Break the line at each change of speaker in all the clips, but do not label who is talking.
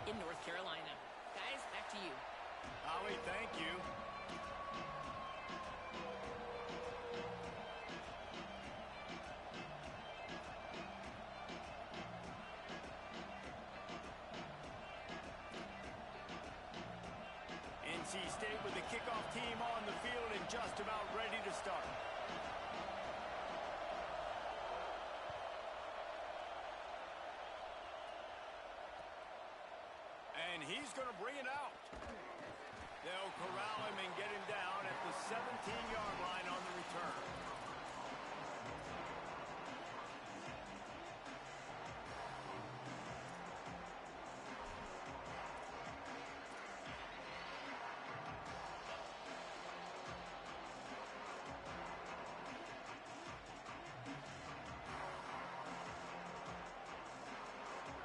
in North Carolina. Guys, back to you.
Holly, thank you. NC State with the kickoff team on the field and just about ready to start. And he's going to bring it out. They'll corral him and get him down at the 17-yard line on the return.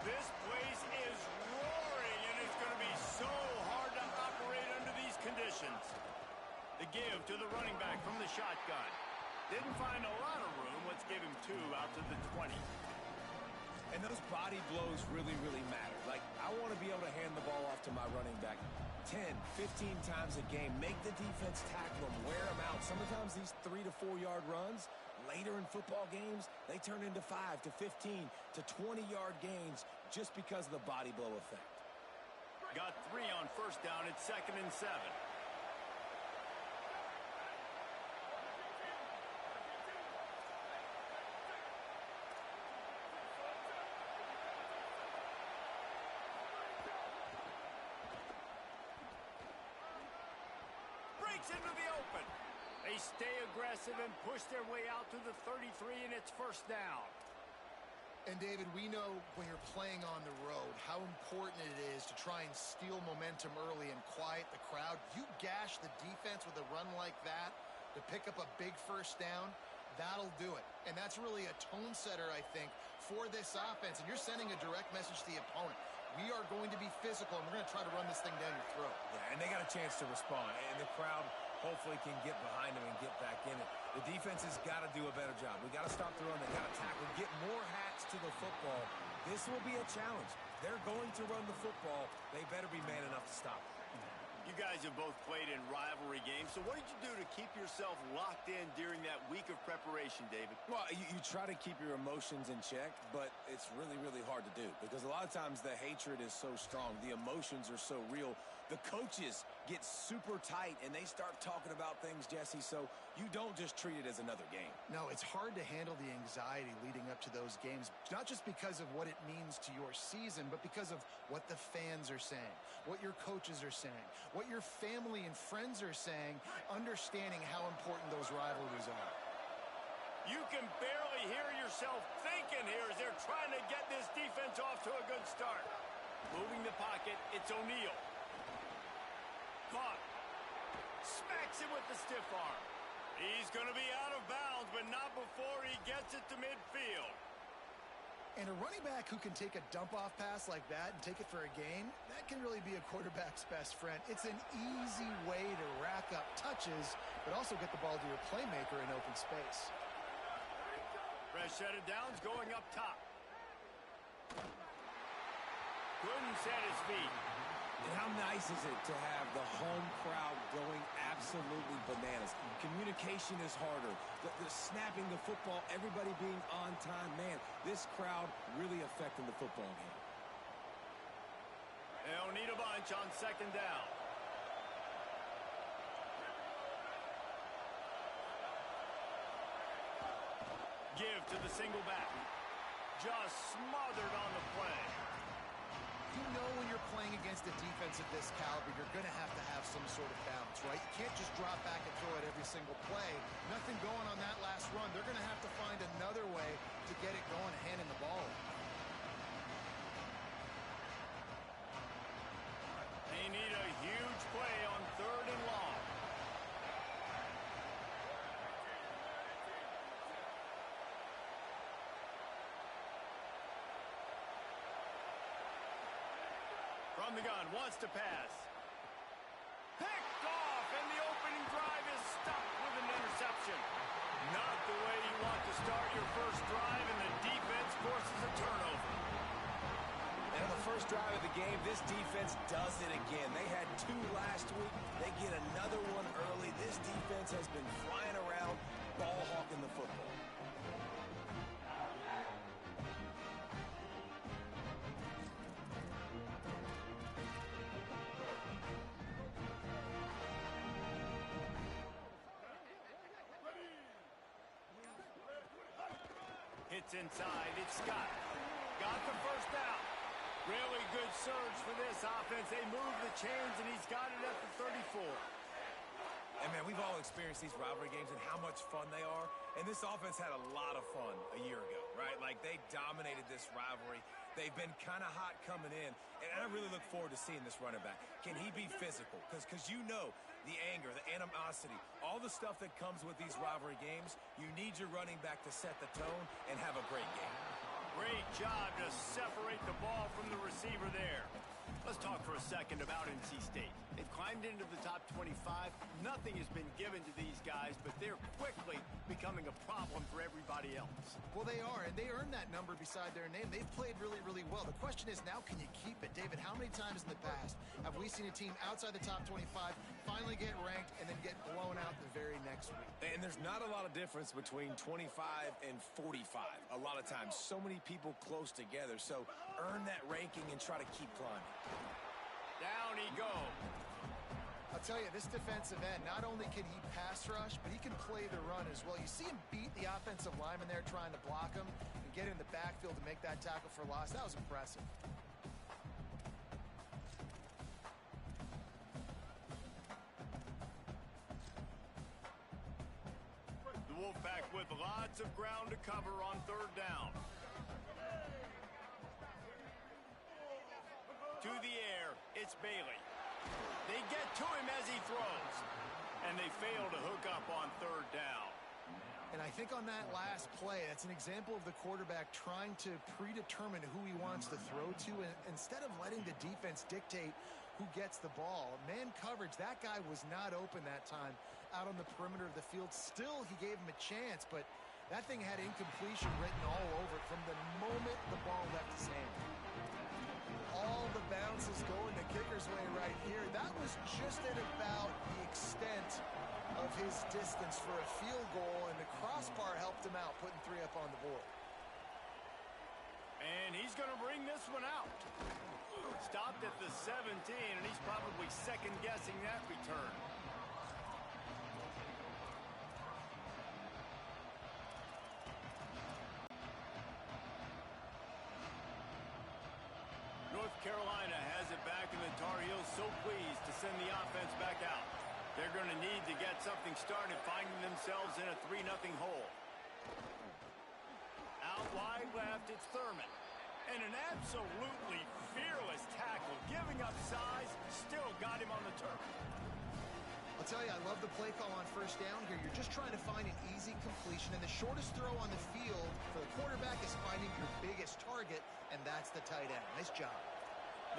This place is roaring, and it's going to be so hard to operate under these conditions. The give to the running back from the shotgun. Didn't find a lot of room. Let's give him 2 out to the 20.
And those body blows really, really matter. Like, I want to be able to hand the ball off to my running back 10, 15 times a game. Make the defense tackle them, wear them out. Sometimes these 3 to 4 yard runs, later in football games, they turn into 5 to 15 to 20-yard gains just because of the body blow effect.
Got 3 on first down. It's 2nd and 7. Breaks into the open. They stay aggressive and push their way out to the 33, and it's first down.
And, David, we know when you're playing on the road how important it is to try and steal momentum early and quiet the crowd. You gash the defense with a run like that to pick up a big first down, that'll do it. And that's really a tone setter, I think, for this offense. And you're sending a direct message to the opponent. We are going to be physical, and we're going to try to run this thing down your throat.
Yeah, and they got a chance to respond. And the crowd hopefully can get behind them and get back in it. The defense has got to do a better job. We got to stop the run. They got to tackle, get more hats to the football. This will be a challenge. They're going to run the football. They better be man enough to stop it.
You guys have both played in rivalry games, so what did you do to keep yourself locked in during that week of preparation, David?
Well, you try to keep your emotions in check, but it's really, really hard to do because a lot of times the hatred is so strong. The emotions are so real. The coaches get super tight, and they start talking about things, Jesse, so you don't just treat it as another game.
No, it's hard to handle the anxiety leading up to those games, not just because of what it means to your season, but because of what the fans are saying, what your coaches are saying, what your family and friends are saying, understanding how important those rivalries are.
You can barely hear yourself thinking here as they're trying to get this defense off to a good start. Moving the pocket, it's O'Neal. Caught. Smacks him with the stiff arm. He's going to be out of bounds, but not before he gets it to midfield.
And a running back who can take a dump-off pass like that and take it for a gain, that can really be a quarterback's best friend. It's an easy way to rack up touches, but also get the ball to your playmaker in open space.
Fresh set of downs going up top. Couldn't set his feet.
And how nice is it to have the home crowd going absolutely bananas? Communication is harder. The snapping the football, everybody being on time. Man, this crowd really affecting the football game.
They'll need a bunch on 2nd down. Give to the single back. Just smothered on the play.
You know when you're playing against a defense of this caliber, you're going to have some sort of balance, right? You can't just drop back and throw it every single play. Nothing going on that last run. They're going to have to find another way to get it going, handing the ball.
They need a huge play on 3rd and long. From the gun, wants to pass. Picked off, and the opening drive is stopped with an interception. Not the way you want to start your first drive, and the defense forces a turnover.
And on the first drive of the game, this defense does it again. They had 2 last week. They get another one early. This defense has been flying around, ball hawking the football.
Hits inside. It's Scott. Got the first down. Really good surge for this offense. They move the chains, and he's got it at the 34.
And, man, we've all experienced these rivalry games and how much fun they are. And this offense had a lot of fun a year ago, right? Like, they dominated this rivalry. They've been kind of hot coming in. And I really look forward to seeing this running back. Can he be physical? Because you know the anger, the animosity, all the stuff that comes with these rivalry games, you need your running back to set the tone and have a great game.
Great job to separate the ball from the receiver there. Let's talk for a second about NC State. They've climbed into the top 25. Nothing has been given to these guys, but they're quickly becoming a problem for everybody else.
Well, they are, and they earned that number beside their name. They've played really, really well. The question is now, can you keep it? David, how many times in the past have we seen a team outside the top 25 finally get ranked and then get blown out the very next week?
And there's not a lot of difference between 25 and 45. A lot of times, so many people close together. So earn that ranking and try to keep climbing.
Down he goes.
I'll tell you, this defensive end, not only can he pass rush, but he can play the run as well. You see him beat the offensive lineman there trying to block him and get in the backfield to make that tackle for loss. That was impressive.
The Wolfpack with lots of ground to cover on 3rd down. To the air, it's Bailey. They get to him as he throws, and they fail to hook up on 3rd down.
And I think on that last play, that's an example of the quarterback trying to predetermine who he wants to throw to, and instead of letting the defense dictate who gets the ball. Man coverage, that guy was not open that time out on the perimeter of the field. Still, he gave him a chance, but that thing had incompletion written all over it from the moment the ball left his hand. All the bounces going the kicker's way right here. That was just at about the extent of his distance for a field goal, and the crossbar helped him out, putting 3 up on the board.
And he's going to bring this one out. Stopped at the 17, and he's probably second-guessing that return. North Carolina has it back, and the Tar Heels so pleased to send the offense back out. They're going to need to get something started, finding themselves in a 3-0 hole. Out wide left, it's Thurman. And an absolutely fearless tackle, giving up size, still got him on the turf.
I'll tell you, I love the play call on 1st down here. You're just trying to find an easy completion, and the shortest throw on the field for the quarterback is finding your biggest target, and that's the tight end. Nice job.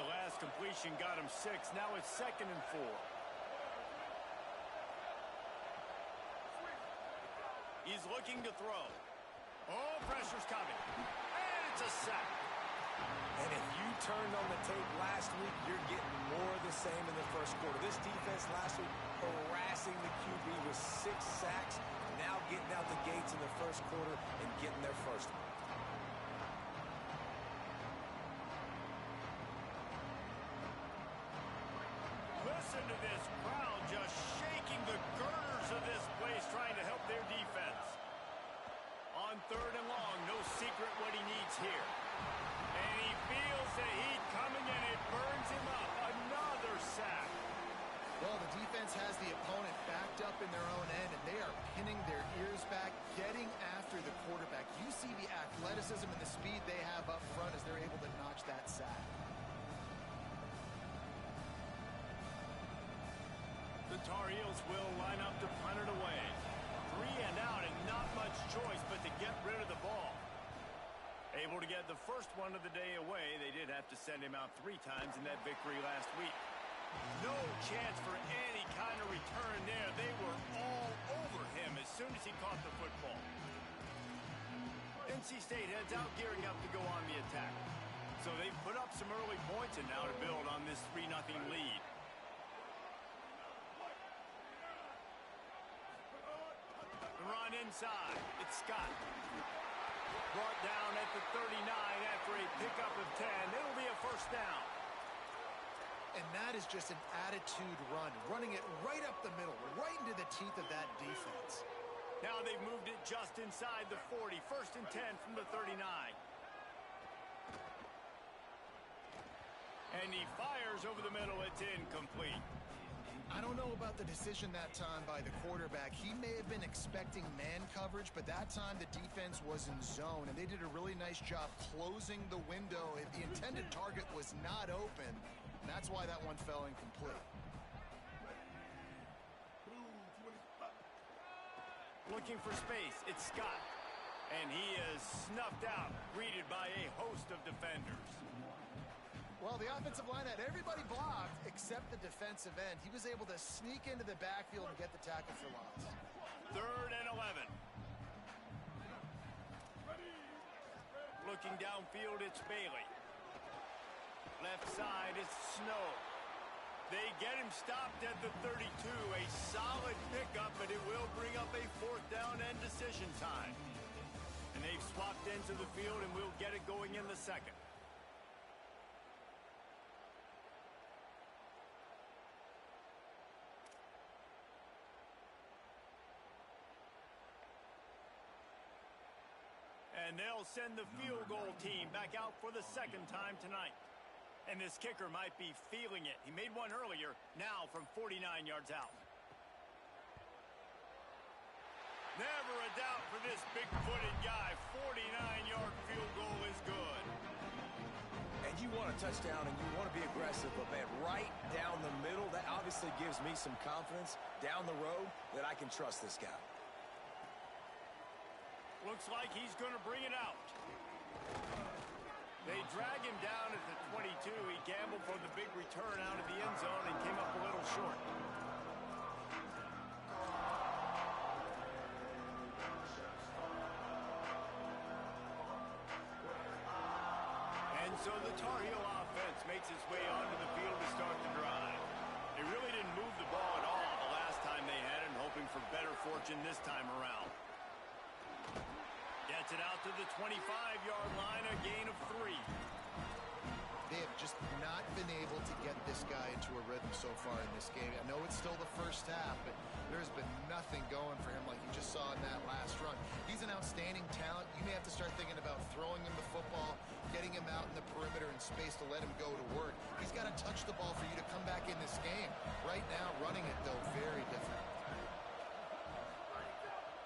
The last completion got him 6. Now it's 2nd and 4. He's looking to throw. Oh, pressure's coming. And it's a sack.
And if you turned on the tape last week, you're getting more of the same in the first quarter. This defense last week harassing the QB with 6 sacks, now getting out the gates in the first quarter and getting their first one.
Listen to this crowd just shaking the girders of this place, trying to help their defense. On 3rd and long, no secret what he needs here. And he feels the heat coming, and it burns him up. Another sack.
Well, the defense has the opponent backed up in their own end, and they are pinning their ears back, getting after the quarterback. You see the athleticism and the speed they have up front as they're able to notch that sack.
The Tar Heels will line up to punt it away. 3 and out, and not much choice but to get rid of the ball. Able to get the first one of the day away. They did have to send him out 3 times in that victory last week. No chance for any kind of return there. They were all over him as soon as he caught the football. NC State heads out, gearing up to go on the attack. So they've put up some early points and now to build on this 3-0 lead. The run inside. It's Scott. Brought down at the 39 after a pickup of 10. It'll be a first down.
And that is just an attitude run, running it right up the middle, right into the teeth of that defense.
Now they've moved it just inside the 40. First and 10 from the 39. And he fires over the middle. It's incomplete.
I don't know about the decision that time by the quarterback. He may have been expecting man coverage, but that time the defense was in zone, and they did a really nice job closing the window. If the intended target was not open, that's why that one fell incomplete.
Looking for space. It's Scott. And he is snuffed out, greeted by a host of defenders.
Well, the offensive line had everybody blocked except the defensive end. He was able to sneak into the backfield and get the tackle for loss.
3rd and 11. Looking downfield, it's Bailey. Left side, it's Snow. They get him stopped at the 32. A solid pickup, but it will bring up a 4th down and decision time. And they've swapped into the field, and we'll get it going in the 2nd. And they'll send the field goal team back out for the 2nd time tonight. And this kicker might be feeling it. He made one earlier, now from 49 yards out. Never a doubt for this big-footed guy. 49-yard field goal is good.
And you want a touchdown and you want to be aggressive, but man, right down the middle, that obviously gives me some confidence down the road that I can trust this guy.
Looks like he's going to bring it out. They drag him down at the 22. He gambled for the big return out of the end zone and came up a little short. And so the Tar Heel offense makes its way onto the field to start the drive. They really didn't move the ball at all the last time they had it, hoping for better fortune this time around. Gets it out to the 25-yard line, a gain of 3.
They have just not been able to get this guy into a rhythm so far in this game. I know it's still the first half, but there's been nothing going for him like you just saw in that last run. He's an outstanding talent. You may have to start thinking about throwing him the football, getting him out in the perimeter in space to let him go to work. He's got to touch the ball for you to come back in this game. Right now, running it, though, very difficult.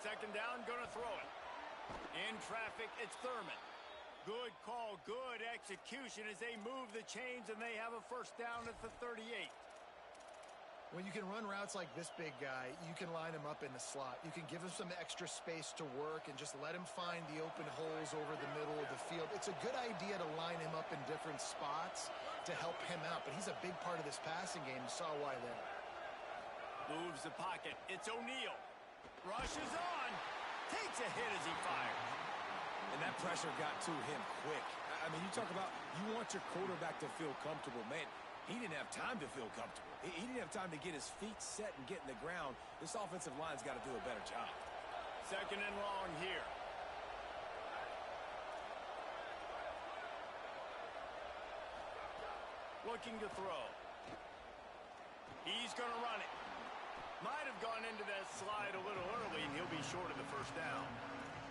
2nd down, going to throw it. In traffic, it's Thurman. Good call, good execution as they move the chains, and they have a first down at the 38.
When you can run routes like this big guy, you can line him up in the slot. You can give him some extra space to work and just let him find the open holes over the middle of the field. It's a good idea to line him up in different spots to help him out, but he's a big part of this passing game. You saw why there.
Moves the pocket. It's O'Neal. Rushes on. Takes a hit as he fires.
And that pressure got to him quick. I mean, you talk about you want your quarterback to feel comfortable. Man, he didn't have time to feel comfortable. He didn't have time to get his feet set and get in the ground. This offensive line's got to do a better job.
2nd and long here. Looking to throw. He's going to run it. Might have gone into that slide a little early, and he'll be short of the first down.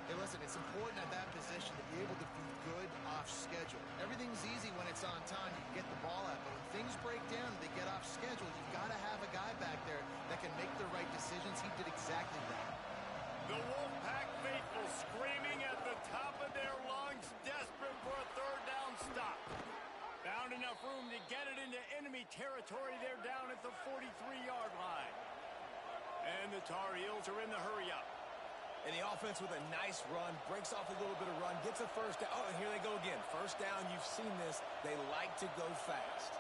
Hey, listen, it's important at that position to be able to be good off schedule. Everything's easy when it's on time. You can get the ball out, but when things break down and they get off schedule, you've got to have a guy back there that can make the right decisions. He did exactly that.
The Wolfpack faithful screaming at the top of their lungs, desperate for a 3rd down stop. Found enough room to get it into enemy territory. They're down at the 43-yard line. And the Tar Heels are in the hurry-up.
And the offense with a nice run, breaks off a little bit of run, gets a first down. Oh, and here they go again. First down, you've seen this. They like to go fast.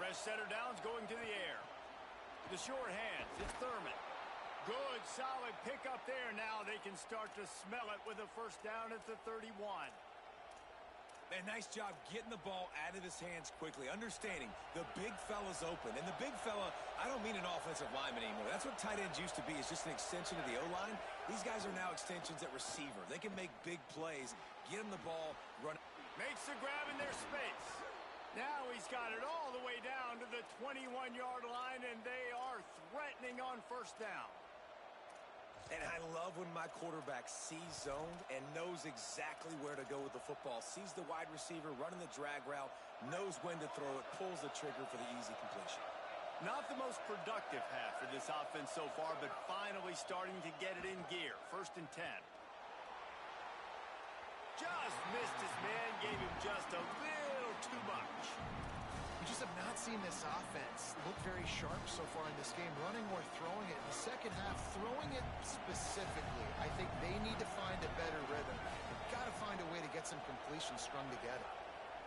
Fresh setter downs going to the air. The short hands, it's Thurman. Good, solid pickup there. Now they can start to smell it with a first down at the 31.
Man, nice job getting the ball out of his hands quickly, understanding the big fella's open. And the big fella, I don't mean an offensive lineman anymore. That's what tight ends used to be, is just an extension of the O-line. These guys are now extensions at receiver. They can make big plays, get him the ball, run.
Makes the grab in their space. Now he's got it all the way down to the 21-yard line, and they are threatening on first down.
And I love when my quarterback sees zoned and knows exactly where to go with the football. Sees the wide receiver running the drag route, knows when to throw it, pulls the trigger for the easy completion.
Not the most productive half for this offense so far, but finally starting to get it in gear. First and 10. Just missed his man, gave him just a little too much.
We just have not seen this offense look very sharp so far in this game, running or throwing it. In the second half, throwing it specifically, I think they need to find a better rhythm. They've got to find a way to get some completions strung together.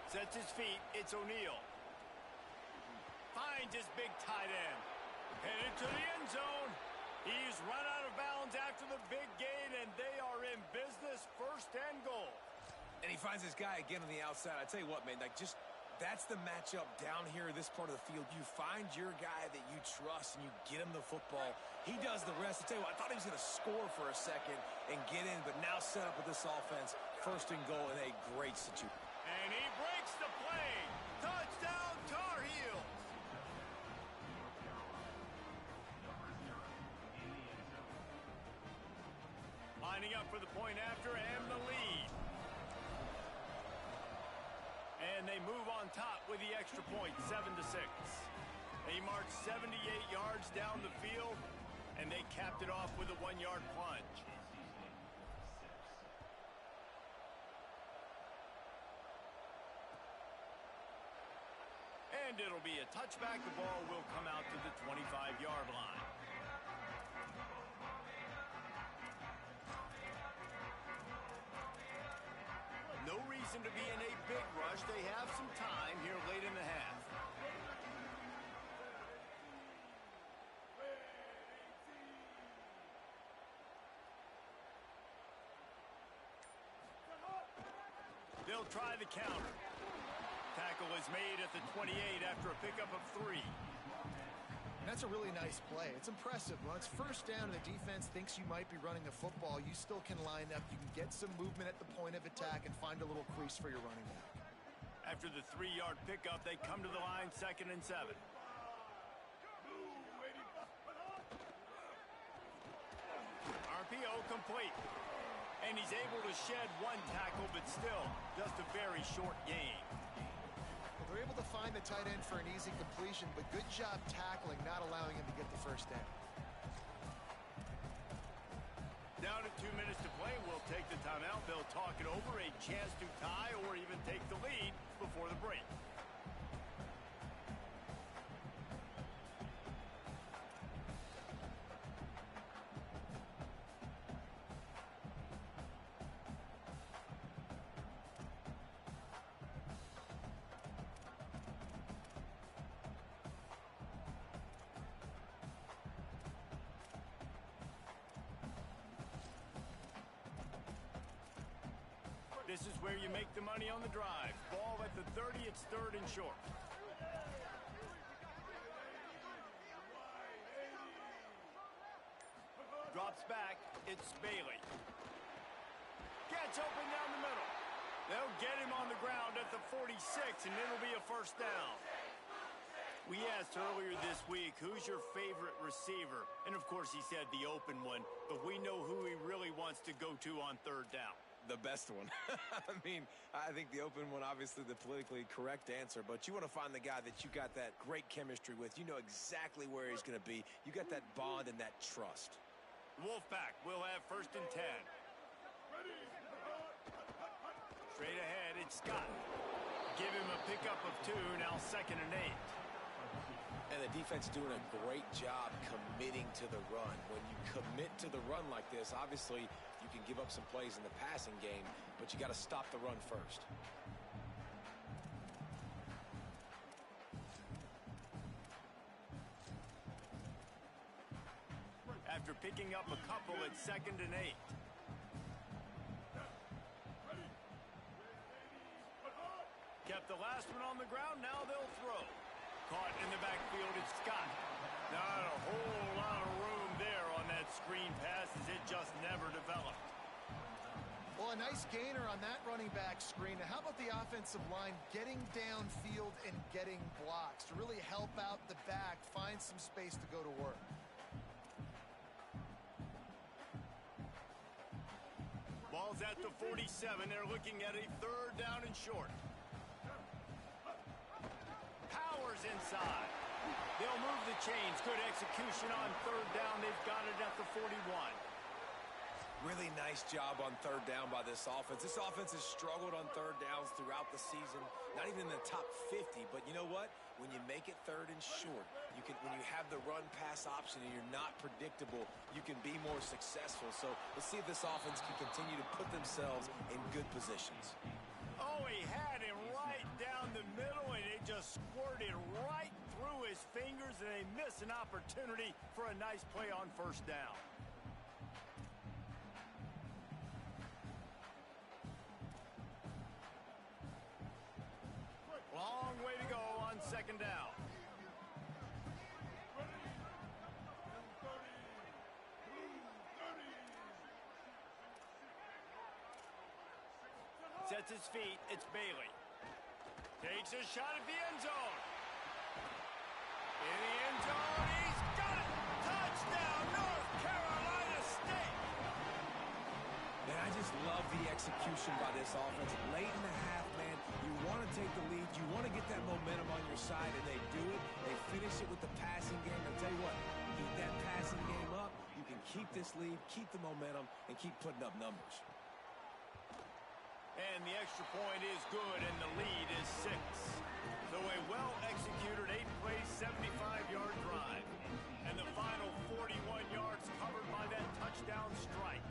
Sets his feet, it's O'Neal. Finds his big tight end. Headed to the end zone. He's run out of bounds after the big gain, and they are in business, first and goal.
And he finds this guy again on the outside. I tell you what, man, that's the matchup down here, this part of the field. You find your guy that you trust, and you get him the football. He does the rest. I tell you what, I thought he was going to score for a second and get in, but now set up with this offense, first and goal in a great situation.
And he breaks the play. Touchdown, Tar Heels. Lining up for the point after and the lead. And they move on top with the extra point, 7-6. They marched 78 yards down the field, and they capped it off with a 1-yard plunge. And it'll be a touchback. The ball will come out to the 25-yard line. No reason to be in a big rush. They have some time here late in the half. They'll try the counter. Tackle is made at the 28 after a pickup of 3.
That's a really nice play. It's impressive. When it's first down and the defense thinks you might be running the football, you still can line up. You can get some movement at the point of attack and find a little crease for your running back.
After the 3-yard pickup, they come to the line, 2nd and 7. RPO complete. And he's able to shed 1 tackle, but still just a very short gain.
They're able to find the tight end for an easy completion, but good job tackling, not allowing him to get the first down.
Down to 2 minutes to play. We'll take the timeout. They'll talk it over. A chance to tie or even take the lead before the break. This is where you make the money on the drive. Ball at the 30, it's 3rd and short. Drops back, it's Bailey. Gets open down the middle. They'll get him on the ground at the 46, and it'll be a first down. We asked earlier this week, who's your favorite receiver? And of course he said the open one, but we know who he really wants to go to on 3rd down.
The best one. I mean, I think the open one, obviously the politically correct answer, but you want to find the guy that you got that great chemistry with. You know exactly where he's going to be. You got that bond and that trust.
Wolfpack will have 1st and 10. Straight ahead, it's Scott. Give him a pickup of 2, now 2nd and 8.
And the defense doing a great job committing to the run. When you commit to the run like this, obviously you can give up some plays in the passing game, but you got to stop the run first.
after picking up a couple at 2nd and 8. Kept the last one on the ground. Now they'll throw. Caught in the backfield. It's Scott. Not a whole lot of room there on that screen pass as it just never developed.
Well, a nice gainer on that running back screen. Now, how about the offensive line getting downfield and getting blocks to really help out the back, find some space to go to work?
Ball's at the 47. They're looking at a 3rd down and short. Powers inside. They'll move the chains. Good execution on 3rd down. They've got it at the 41.
Really nice job on 3rd down by this offense. This offense has struggled on 3rd downs throughout the season. Not even in the top 50, but you know what? When you make it 3rd and short, when you have the run-pass option and you're not predictable, you can be more successful. So let's see if this offense can continue to put themselves in good positions.
Oh, he had him right down the middle, and it just squirted right through his fingers, and they miss an opportunity for a nice play on 1st down. Long way to go on 2nd down. Sets his feet. It's Bailey. Takes a shot at the end zone. In the end zone, he's got it! Touchdown, North Carolina State!
Man, I just love the execution by this offense. Late in the half, man, you want to take the lead. You want to get that momentum on your side, and they do it. They finish it with the passing game. I'll tell you what, keep that passing game up. You can keep this lead, keep the momentum, and keep putting up numbers.
And the extra point is good, and the lead is 6. So a well-executed 8-play, 75-yard drive. And the final 41 yards covered by that touchdown strike.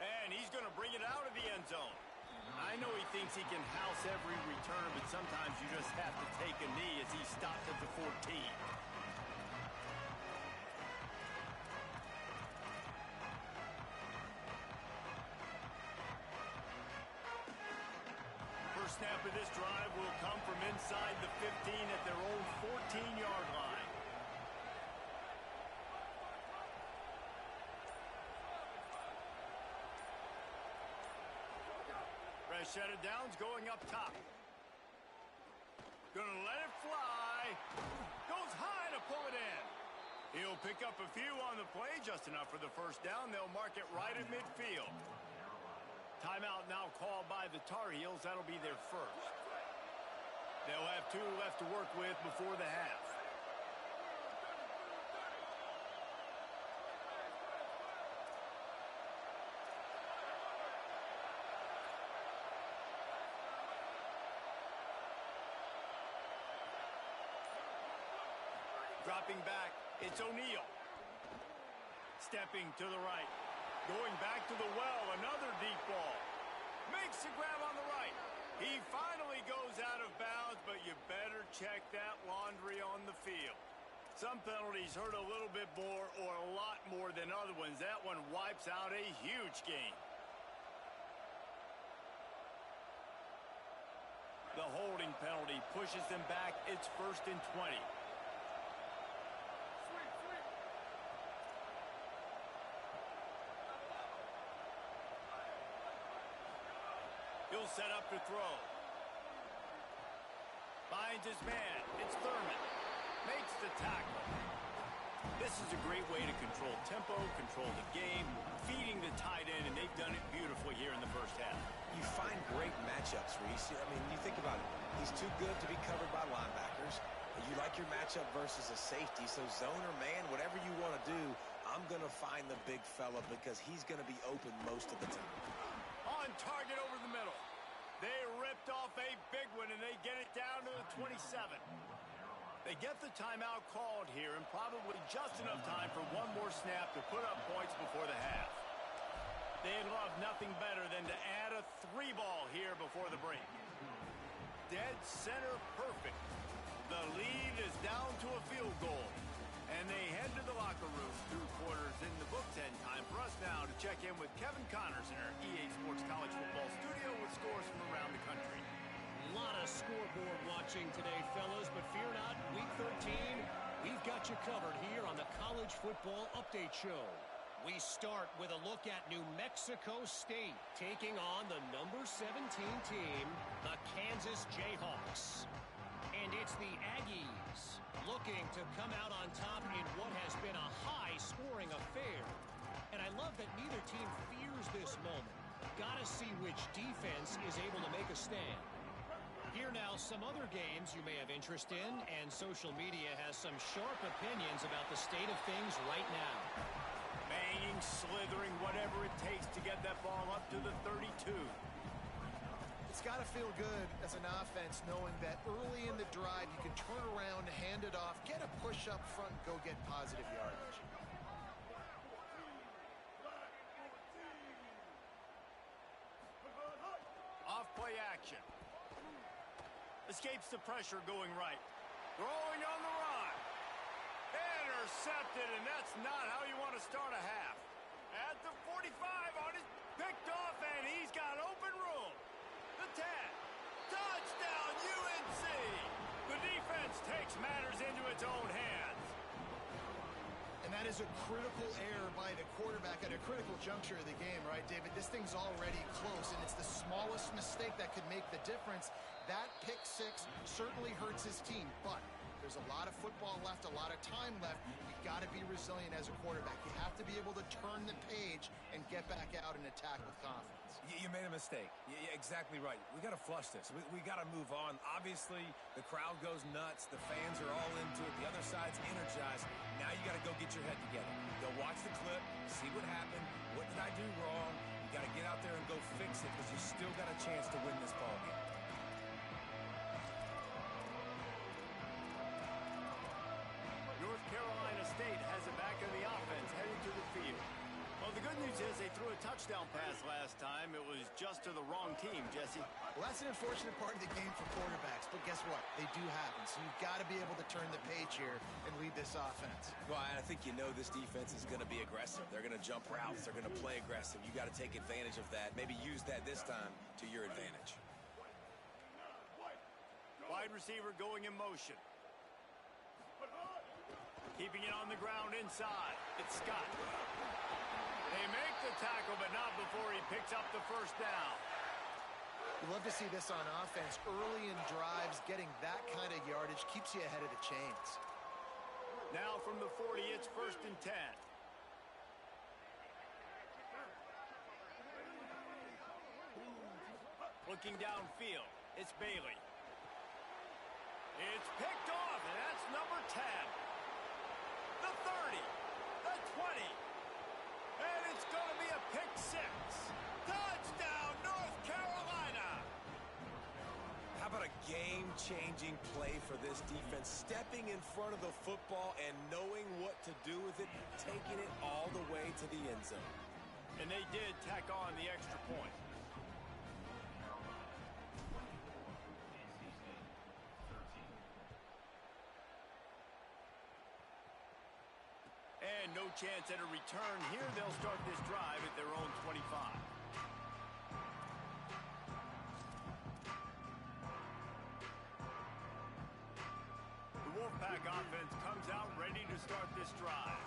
And he's going to bring it out of the end zone. I know he thinks he can house every return, but sometimes you just have to take a knee as he stopped at the 14. First snap of this drive will come from inside the 15 at their own 14-yard line. Set of downs going up top. Gonna let it fly. Goes high to pull it in. He'll pick up a few on the play, just enough for the 1st down. They'll mark it right at midfield. Timeout now called by the Tar Heels. That'll be their 1st. They'll have 2 left to work with before the half. Dropping back, it's O'Neal. Stepping to the right. Going back to the well, another deep ball. Makes the grab on the right. He finally goes out of bounds, but you better check that laundry on the field. Some penalties hurt a little bit more or a lot more than other ones. That one wipes out a huge game. The holding penalty pushes them back. It's 1st and 20. He'll set up to throw. Finds his man. It's Thurman. Makes the tackle. This is a great way to control tempo, control the game, feeding the tight end, and they've done it beautifully here in the 1st half.
You find great matchups, Reese. I mean, you think about it. He's too good to be covered by linebackers. You like your matchup versus a safety, so zone or man, whatever you want to do, I'm going to find the big fella because he's going to be open most of the time.
On target over the middle. They ripped off a big one, and they get it down to the 27. They get the timeout called here, and probably just enough time for one more snap to put up points before the half. They'd love nothing better than to add a 3-ball here before the break. Dead center perfect. The lead is down to a field goal. And they head to the locker room through quarters in the books, and time for us now to check in with Kevin Connors in our EA Sports College Football studio with scores from around the country.
A lot of scoreboard watching today, fellas, but fear not, Week 13, we've got you covered here on the College Football Update Show. We start with a look at New Mexico State taking on the number 17 team, the Kansas Jayhawks. And it's the Aggies looking to come out on top in what has been a high-scoring affair. And I love that neither team fears this moment. Gotta see which defense is able to make a stand. Here now, some other games you may have interest in, and social media has some sharp opinions about the state of things right now.
Banging, slithering, whatever it takes to get that ball up to the 32.
It's got to feel good as an offense knowing that early in the drive you can turn around, hand it off, get a push up front, and go get positive yardage.
Off play action. Escapes the pressure going right. Throwing on the run. Intercepted, and that's not how you want to start a half. At the 45 on his picked off, and he's got open room. The 10. Touchdown, UNC. The defense takes matters into its own hands.
And that is a critical error by the quarterback at a critical juncture of the game, right, David? This thing's already close, and it's the smallest mistake that could make the difference. That pick six certainly hurts his team, but there's a lot of football left, a lot of time left. You've got to be resilient as a quarterback. You have to be able to turn the page and get back out and attack with confidence.
You made a mistake. Yeah, exactly right. We got to flush this. We got to move on. Obviously, the crowd goes nuts. The fans are all into it. The other side's energized. Now you got to go get your head together. Go watch the clip, see what happened. What did I do wrong? You got to get out there and go fix it because you still got a chance to win this ball game.
North Carolina State has it back in the offense heading to the field. Well, the good news is they threw a touchdown pass last time. It was just to the wrong team, Jesse.
Well, that's an unfortunate part of the game for quarterbacks, but guess what? They do happen, so you've got to be able to turn the page here and lead this offense.
Well, I think you know this defense is going to be aggressive. They're going to jump routes. They're going to play aggressive. You got to take advantage of that. Maybe use that this time to your advantage.
Wide receiver going in motion. Keeping it on the ground inside. It's Scott. They make the tackle, but not before he picks up the first down.
You love to see this on offense. Early in drives, getting that kind of yardage keeps you ahead of the chains.
Now from the 40, it's 1st and 10. Looking downfield, it's Bailey. It's picked off, and that's number 10. The 30, the 20, and it's going to be a pick six. Touchdown, North Carolina.
How about a game-changing play for this defense? Stepping in front of the football and knowing what to do with it, taking it all the way to the end zone.
And they did tack on the extra point. And no chance at a return here. They'll start this drive at their own 25. The Wolfpack offense comes out ready to start this drive.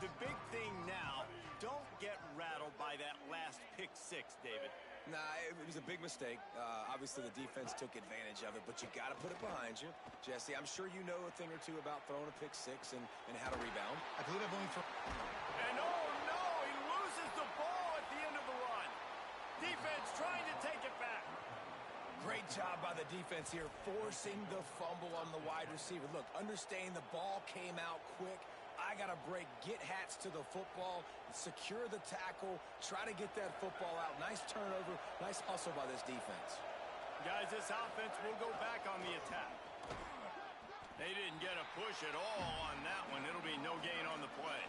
The big thing now, don't get rattled by that last pick six, David.
Nah, it was a big mistake. Obviously, the defense took advantage of it, but you got to put it behind you. Jesse, I'm sure you know a thing or two about throwing a pick six and how to rebound.
I believe I've only thrown...
And oh no, he loses the ball at the end of the run. Defense trying to take it back.
Great job by the defense here, forcing the fumble on the wide receiver. Look, understanding the ball came out quick. I got to break, get hats to the football, secure the tackle, try to get that football out. Nice turnover, nice hustle by this defense.
Guys, this offense will go back on the attack. They didn't get a push at all on that one. It'll be no gain on the play.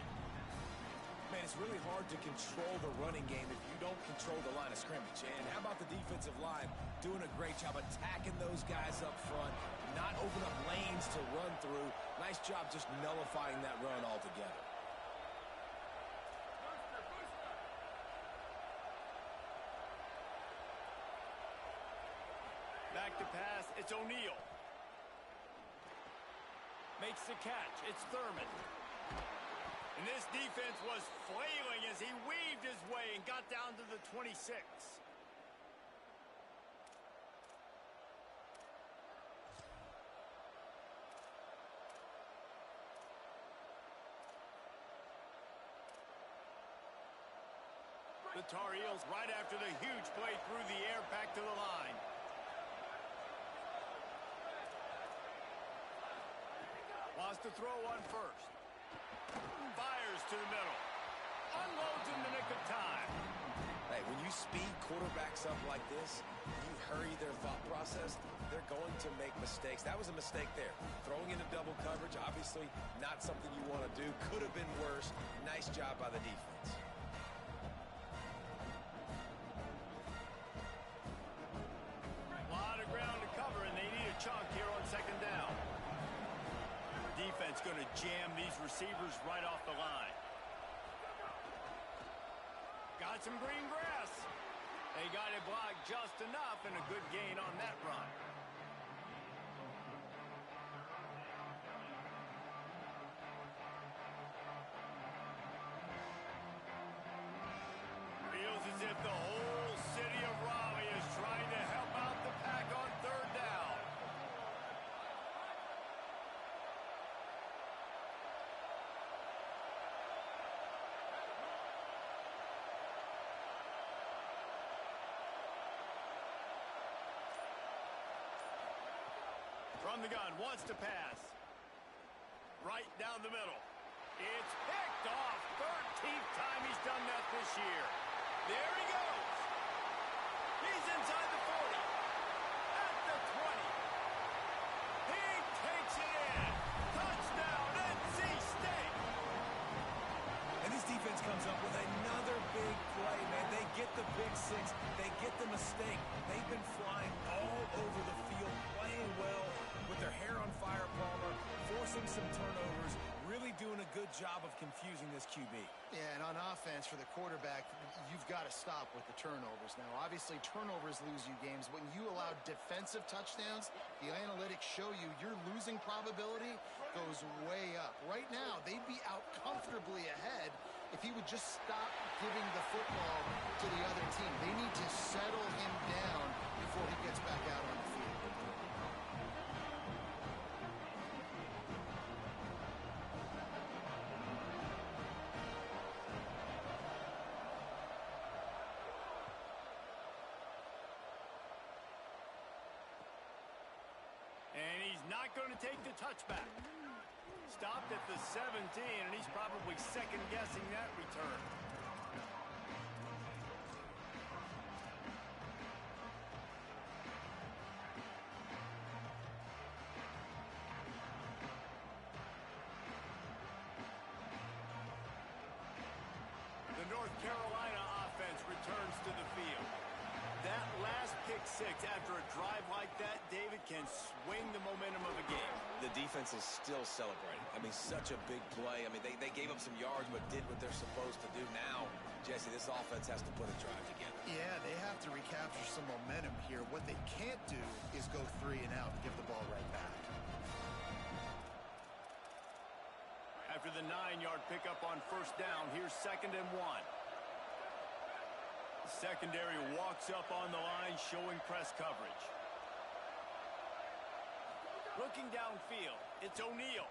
Man, it's really hard to control the running game if you don't control the line of scrimmage. And how about the defensive line doing a great job attacking those guys up front, not open up lanes to run through. Nice job just nullifying that run altogether.
Back to pass, it's O'Neal. Makes the catch, it's Thurman. And this defense was flailing as he weaved his way and got down to the 26. The Tar Heels right after the huge play through the air back to the line. Wants to throw one first. Fires to the middle. Unloads in the nick of time.
Hey, when you speed quarterbacks up like this, you hurry their thought process, they're going to make mistakes. That was a mistake there. Throwing into double coverage, obviously not something you want to do. Could have been worse. Nice job by the defense.
A lot of ground to cover, and they need a chunk here on second down. Defense going to jam these receivers right off the line. Got some green grass. They got it blocked just enough and a good gain on that run. Feels as if the whole city of Raleigh is trying to help out the pack on third down. From the gun, wants to pass. Right down the middle. It's picked off. 13th time he's done that this year. There he goes. He's inside the 40. At the 20. He takes it in. Touchdown, NC State.
And this defense comes up with another big play, man. They get the pick six. They get the mistake. They've been flying all over the field, playing well with their hair on fire, Palmer, forcing some turnovers, really doing a good job of confusing this QB.
Yeah, and on offense for the quarterback, you've got to stop with the turnovers. Now, obviously, turnovers lose you games. When you allow defensive touchdowns, the analytics show you your losing probability goes way up. Right now, they'd be out comfortably ahead if he would just stop giving the football to the other team. They need to settle him down before he gets back out on the field.
And he's not going to take the touchback. Stopped at the 17, and he's probably second-guessing that return. The North Carolina offense returns to the field. That last pick six after a drive like that, David, can swing the momentum of a game.
The defense is still celebrating. I mean, such a big play. I mean, they gave up some yards but did what they're supposed to do. Now, Jesse, this offense has to put a drive together.
Yeah, they have to recapture some momentum here. What they can't do is go 3 and out and give the ball right back.
After the 9-yard pickup on first down, here's 2nd and 1. The secondary walks up on the line, showing press coverage. Looking downfield, it's O'Neal.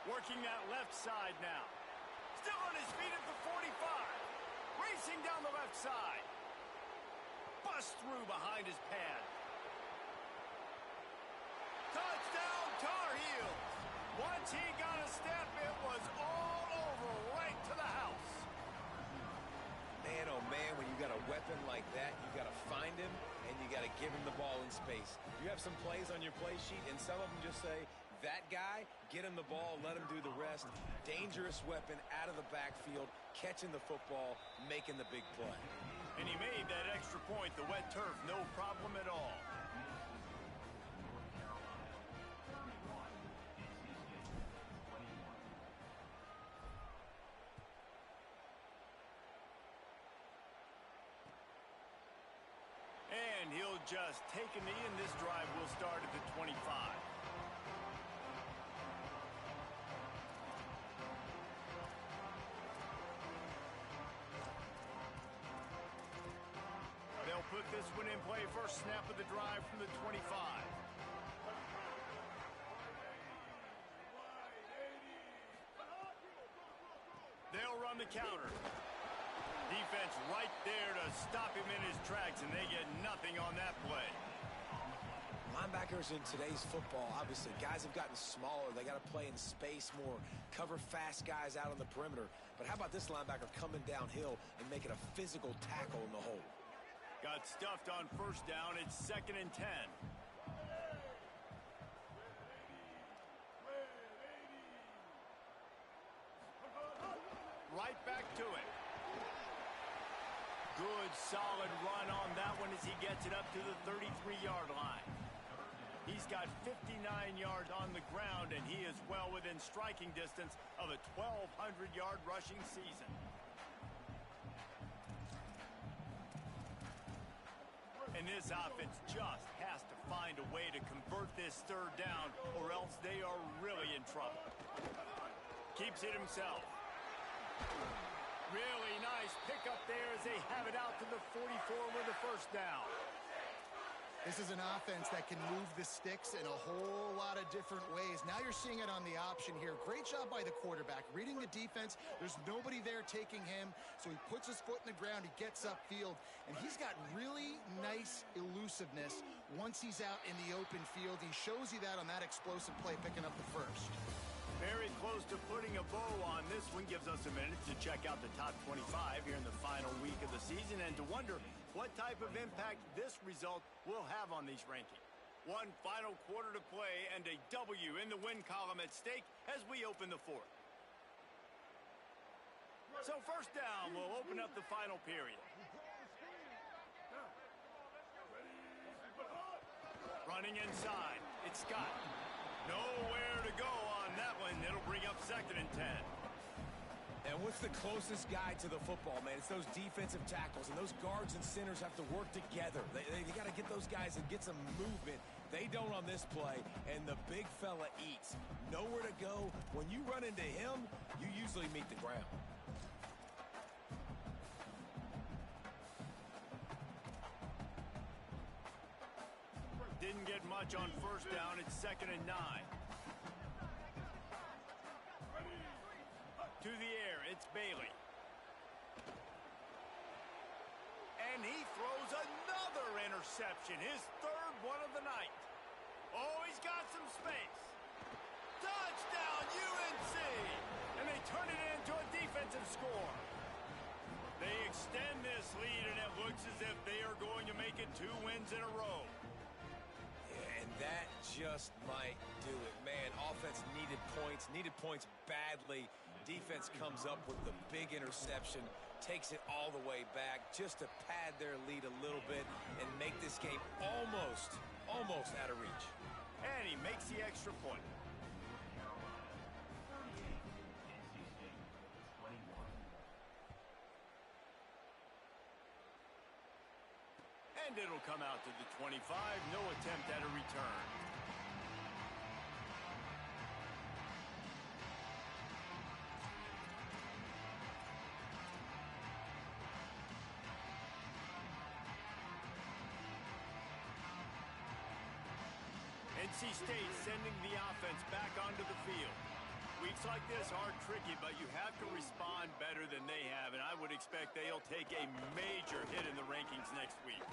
Working that left side now. Still on his feet at the 45. Racing down the left side. Bust through behind his pad. Touchdown, Tar Heels. Once he got a step, it was all over, right to the house.
Man, oh man, when you got a weapon like that, you got to find him and you got to give him the ball in space. You have some plays on your play sheet, and some of them just say, That guy, get him the ball, let him do the rest. Dangerous weapon out of the backfield, catching the football, making the big play.
And he made that extra point, the wet turf, no problem at all. And he'll just take a knee, and this drive will start at the 25. They'll put this one in play. First snap of the drive from the 25. They'll run the counter. Defense right there to stop him in his tracks, and they get nothing on that play.
Linebackers in today's football, obviously, guys have gotten smaller. They got to play in space more, cover fast guys out on the perimeter. But how about this linebacker coming downhill and making a physical tackle in the hole?
Got stuffed on first down. It's 2nd and 10. Right back to it. Good, solid run on that one as he gets it up to the 33-yard line. He's got 59 yards on the ground, and he is well within striking distance of a 1,200-yard rushing season. And this offense just has to find a way to convert this third down, or else they are really in trouble. Keeps it himself. Really nice pickup there as they have it out to the 44 with the first down.
This is an offense that can move the sticks in a whole lot of different ways. Now you're seeing it on the option here. Great job by the quarterback. Reading the defense, there's nobody there taking him, so he puts his foot in the ground, he gets upfield, and he's got really nice elusiveness once he's out in the open field. He shows you that on that explosive play, picking up the first.
Very close to putting a bow on this one. Gives us a minute to check out the top 25 here in the final week of the season and to wonder what type of impact this result will have on these rankings. One final quarter to play and a W in the win column at stake as we open the fourth. So first down will open up the final period. Running inside, it's Scott. Nowhere to go on that one. It'll bring up 2nd and 10.
And what's the closest guy to the football, man? It's those defensive tackles, and those guards and centers have to work together. They got to get those guys and get some movement. They don't on this play, and the big fella eats. Nowhere to go. When you run into him, you usually meet the ground.
Didn't get much on first down. It's 2nd and 9. To the air, it's Bailey. And he throws another interception, his third one of the night. Oh, he's got some space. Touchdown, UNC! And they turn it into a defensive score. They extend this lead, and it looks as if they are going to make it 2 wins in a row.
And that just might do it. Man, offense needed points badly. Defense comes up with the big interception, takes it all the way back just to pad their lead a little bit and make this game almost out of reach.
And he makes the extra point. And it'll come out to the 25. No attempt at a return. NC State sending the offense back onto the field. Weeks like this are tricky, but you have to respond better than they have, and I would expect they'll take a major hit in the rankings next week.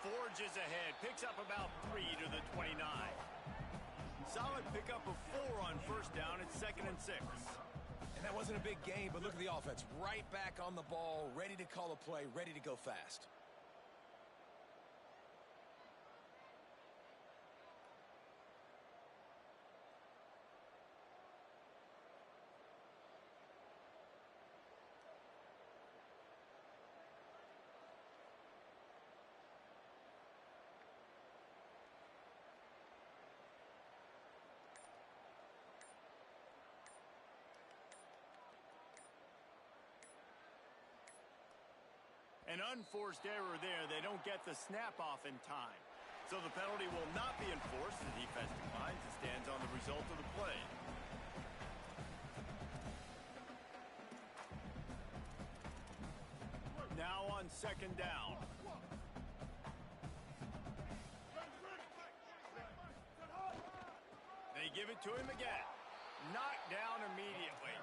Forges ahead, picks up about 3 to the 29. Solid pickup of 4 on first down. It's 2nd and 6.
And that wasn't a big gain, but look at the offense. Right back on the ball, ready to call a play, ready to go fast.
An unforced error there. They don't get the snap off in time. So the penalty will not be enforced. The defense declines and stands on the result of the play. Now on second down. They give it to him again. Knocked down immediately.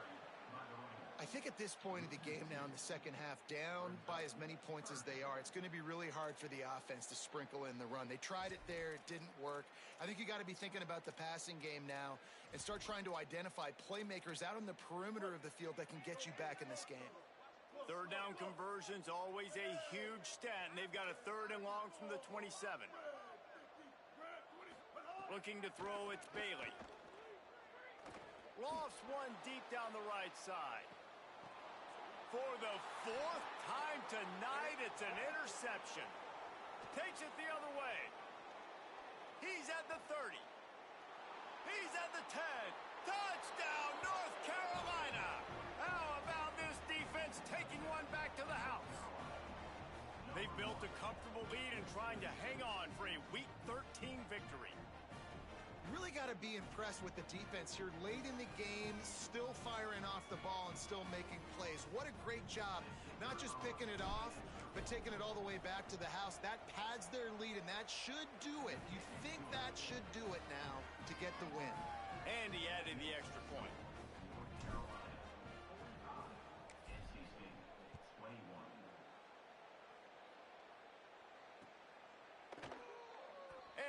I think at this point of the game now in the second half, down by as many points as they are, it's going to be really hard for the offense to sprinkle in the run. They tried it there. It didn't work. I think you got to be thinking about the passing game now and start trying to identify playmakers out on the perimeter of the field that can get you back in this game.
Third down conversion's always a huge stat, and they've got a 3rd and long from the 27. Looking to throw, it's Bailey. Lofts one deep down the right side. For the 4th time tonight, it's an interception. Takes it the other way. He's at the 30. He's at the 10. Touchdown, North Carolina! How about this defense taking one back to the house? They've built a comfortable lead and trying to hang on for a Week 13 victory.
Really got to be impressed with the defense here late in the game, still firing off the ball and still making plays. What a great job, not just picking it off, but taking it all the way back to the house. That pads their lead, and that should do it. You think that should do it now to get the win.
And he added the extra point.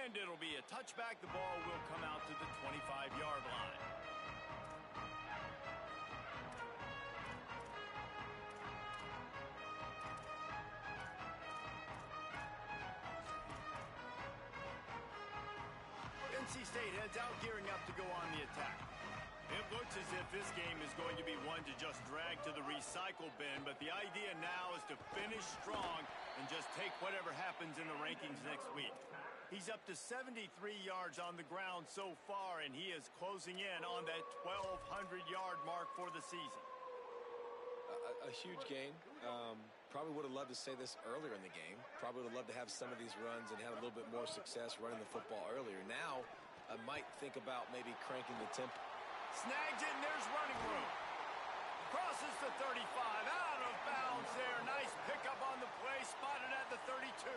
And it'll be a touchback. The ball will come out to the 25-yard line. NC State heads out, gearing up to go on the attack. It looks as if this game is going to be one to just drag to the recycle bin, but the idea now is to finish strong and just take whatever happens in the rankings next week. He's up to 73 yards on the ground so far, and he is closing in on that 1,200-yard mark for the season.
A huge gain. Probably would have loved to say this earlier in the game. Probably would have loved to have some of these runs and have a little bit more success running the football earlier. Now, I might think about maybe cranking the tempo.
Snags it, and there's running room. Crosses the 35, out of bounds there. Nice pickup on the play, spotted at the 32.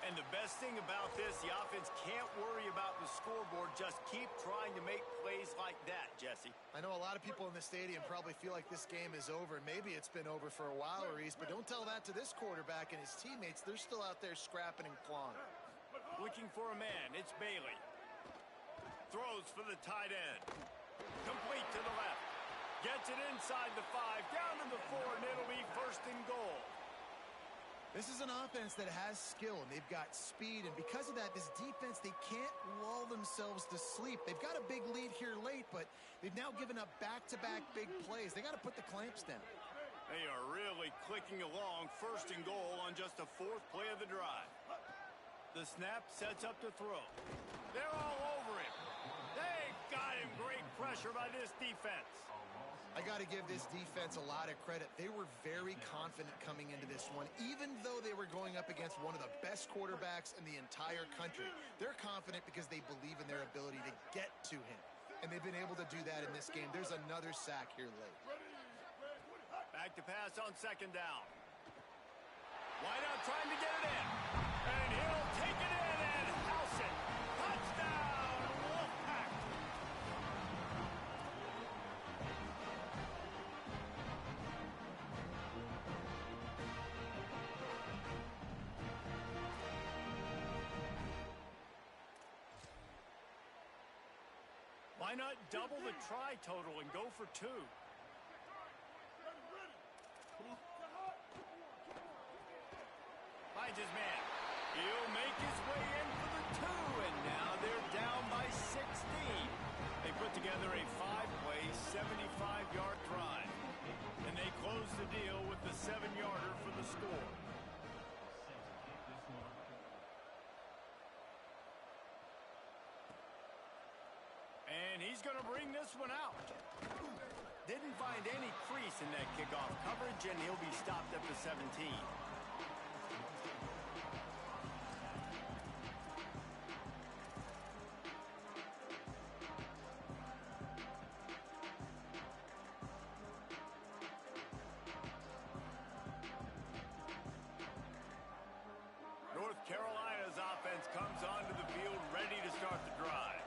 And the best thing about this, the offense can't worry about the scoreboard. Just keep trying to make plays like that, Jesse.
I know a lot of people in the stadium probably feel like this game is over. Maybe it's been over for a while, Reese, but don't tell that to this quarterback and his teammates. They're still out there scrapping and clawing.
Looking for a man. It's Bailey. Throws for the tight end. Complete to the left. Gets it inside the 5, down to the 4, and it'll be 1st and goal.
This is an offense that has skill, and they've got speed, and because of that, this defense, they can't lull themselves to sleep. They've got a big lead here late, but they've now given up back-to-back big plays. They got to put the clamps down.
They are really clicking along, 1st and goal on just the 4th play of the drive. The snap sets up to throw. They're all over him. They've got him. Great pressure by this defense.
I got to give this defense a lot of credit. They were very confident coming into this one, even though they were going up against one of the best quarterbacks in the entire country. They're confident because they believe in their ability to get to him, and they've been able to do that in this game. There's another sack here late.
Back to pass on 2nd down. Wideout trying to get it in, and he'll take it in and house it. Touchdown, Wolfpack. Why not double the try total and go for 2? Finds his man. He'll make his way in for the 2, and now they're down by 16. They put together a 5-play, 75-yard drive, and they close the deal with the 7-yarder for the score. And he's going to bring this one out. Didn't find any crease in that kickoff coverage, and he'll be stopped at the 17. North Carolina's offense comes onto the field ready to start the drive.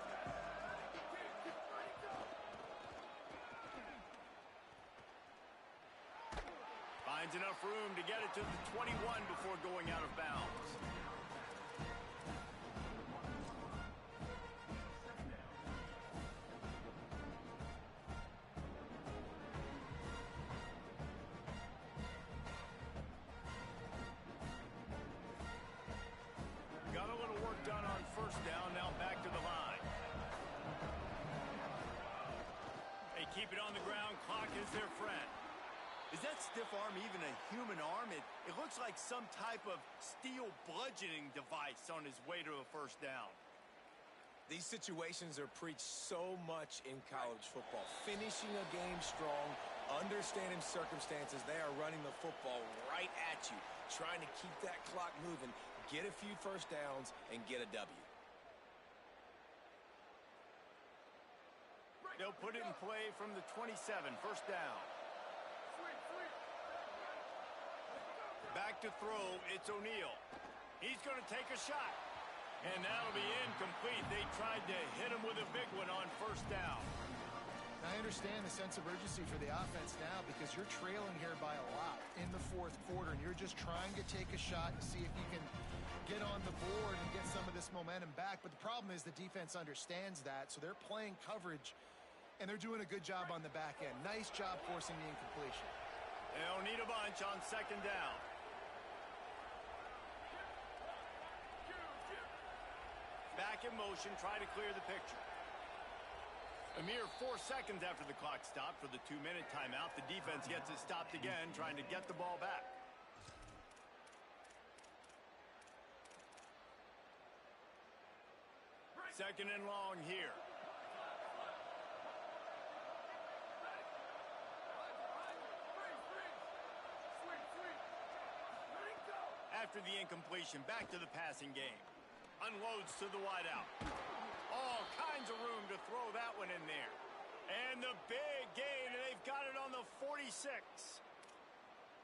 Finds enough room to get it to the 21 before going out of bounds. Got a little work done on first down, now back to the line. They keep it on the ground, clock is their friend. Is that stiff arm even a human arm? It looks like some type of steel bludgeoning device on his way to a first down.
These situations are preached so much in college football. Finishing a game strong, understanding circumstances. They are running the football right at you, trying to keep that clock moving, get a few first downs, and get a W.
They'll put it in play from the 27, first down. Back to throw, it's O'Neal. He's going to take a shot. And that'll be incomplete. They tried to hit him with a big one on first down.
I understand the sense of urgency for the offense now because you're trailing here by a lot in the fourth quarter, and you're just trying to take a shot to see if you can get on the board and get some of this momentum back. But the problem is the defense understands that, so they're playing coverage, and they're doing a good job on the back end. Nice job forcing the incompletion.
They'll need a bunch on second down. Back in motion, try to clear the picture. A mere 4 seconds after the clock stopped for the 2-minute timeout, the defense gets it stopped again, trying to get the ball back. Second and long here. After the incompletion, back to the passing game. Unloads to the wideout. All kinds of room to throw that one in there. And the big gain, and they've got it on the 46.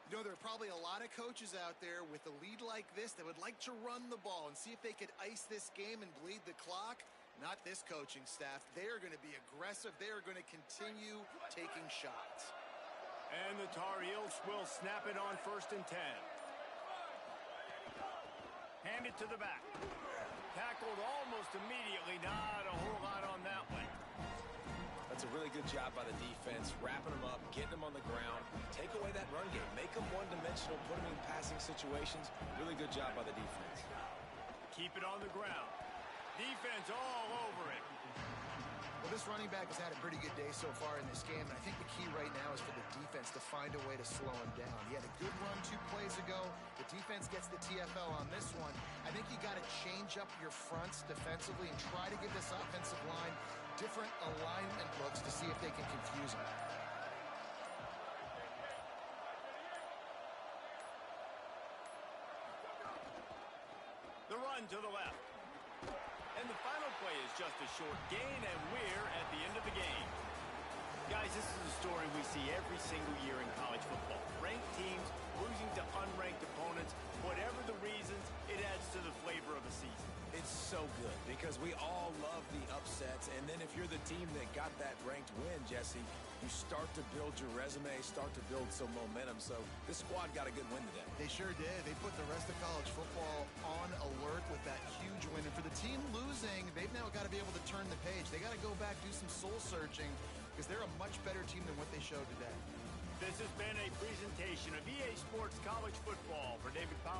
You know, there are probably a lot of coaches out there with a lead like this that would like to run the ball and see if they could ice this game and bleed the clock. Not this coaching staff. They are going to be aggressive. They are going to continue taking shots.
And the Tar Heels will snap it on first and 10. Hand it to the back. Tackled almost immediately. Not a whole lot on that one.
That's a really good job by the defense, wrapping them up, getting them on the ground. Take away that run game. Make them one-dimensional, put them in passing situations. Really good job by the defense.
Keep it on the ground. Defense all over it.
Well, this running back has had a pretty good day so far in this game, and I think the key right now is for the defense to find a way to slow him down. He had a good run 2 plays ago. The defense gets the TFL on this one. I think you got to change up your fronts defensively and try to give this offensive line different alignment looks to see if they can confuse him.
The run to the left. And the final play is just a short gain, and we're at the end of the game. Guys, this is a story we see every single year in college football. Ranked teams losing to unranked opponents. Whatever the reasons, it adds to the flavor of a season.
It's so good because we all love the upsets, and then if you're the team that got that ranked win, Jesse, you start to build your resume, start to build some momentum. So this squad got a good win today.
They sure did. They put the rest of college football on alert with that huge win. And for the team losing, they've now got to be able to turn the page. They got to go back, do some soul searching, because they're a much better team than what they showed today.
This has been a presentation of EA Sports College Football. For David Powell